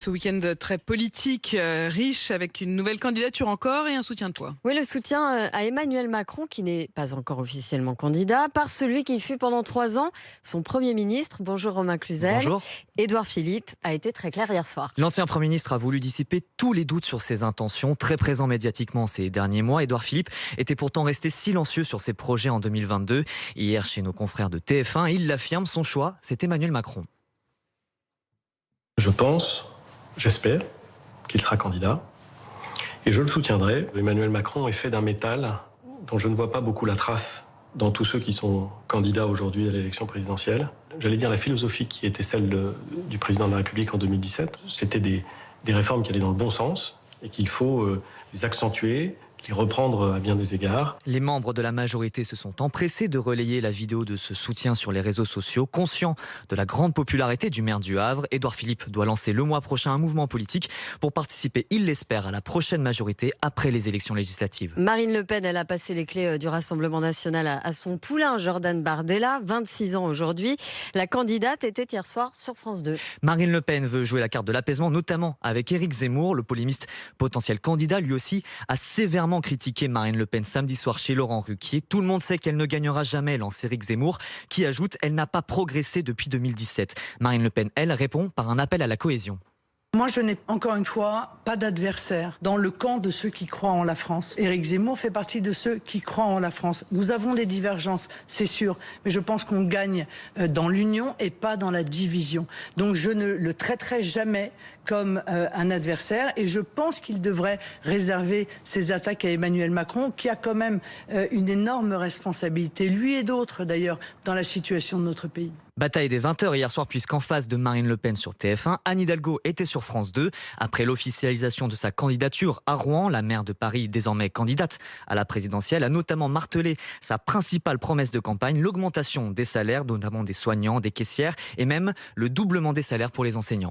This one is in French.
Ce week-end très politique, riche, avec une nouvelle candidature encore et un soutien de poids. Oui, le soutien à Emmanuel Macron, qui n'est pas encore officiellement candidat, par celui qui fut pendant 3 ans son Premier ministre. Bonjour Romain Cluzel. Bonjour. Édouard Philippe a été très clair hier soir. L'ancien Premier ministre a voulu dissiper tous les doutes sur ses intentions. Très présent médiatiquement ces derniers mois, Édouard Philippe était pourtant resté silencieux sur ses projets en 2022. Hier, chez nos confrères de TF1, il l'affirme, son choix, c'est Emmanuel Macron. Je pense, j'espère, qu'il sera candidat. Et je le soutiendrai. Emmanuel Macron est fait d'un métal dont je ne vois pas beaucoup la trace dans tous ceux qui sont candidats aujourd'hui à l'élection présidentielle. J'allais dire la philosophie qui était celle du président de la République en 2017. C'était des réformes qui allaient dans le bon sens et qu'il faut les accentuer, les reprendre à bien des égards. Les membres de la majorité se sont empressés de relayer la vidéo de ce soutien sur les réseaux sociaux. Conscient de la grande popularité du maire du Havre, Édouard Philippe doit lancer le mois prochain un mouvement politique pour participer, il l'espère, à la prochaine majorité après les élections législatives. Marine Le Pen, elle a passé les clés du Rassemblement national à son poulain Jordan Bardella, 26 ans aujourd'hui. La candidate était hier soir sur France 2. Marine Le Pen veut jouer la carte de l'apaisement, notamment avec Éric Zemmour. Le polémiste potentiel candidat, lui aussi, a sévèrement critiqué Marine Le Pen samedi soir chez Laurent Ruquier. Tout le monde sait qu'elle ne gagnera jamais, lance Éric Zemmour, qui ajoute « Elle n'a pas progressé depuis 2017 ». Marine Le Pen, elle, répond par un appel à la cohésion. Moi, je n'ai encore une fois pas d'adversaire dans le camp de ceux qui croient en la France. Éric Zemmour fait partie de ceux qui croient en la France. Nous avons des divergences, c'est sûr, mais je pense qu'on gagne dans l'union et pas dans la division. Donc je ne le traiterai jamais comme un adversaire et je pense qu'il devrait réserver ses attaques à Emmanuel Macron, qui a quand même une énorme responsabilité, lui et d'autres d'ailleurs, dans la situation de notre pays. Bataille des 20h hier soir, puisqu'en face de Marine Le Pen sur TF1, Anne Hidalgo était sur France 2. Après l'officialisation de sa candidature à Rouen, la maire de Paris, désormais candidate à la présidentielle, a notamment martelé sa principale promesse de campagne, l'augmentation des salaires, notamment des soignants, des caissières, et même le doublement des salaires pour les enseignants.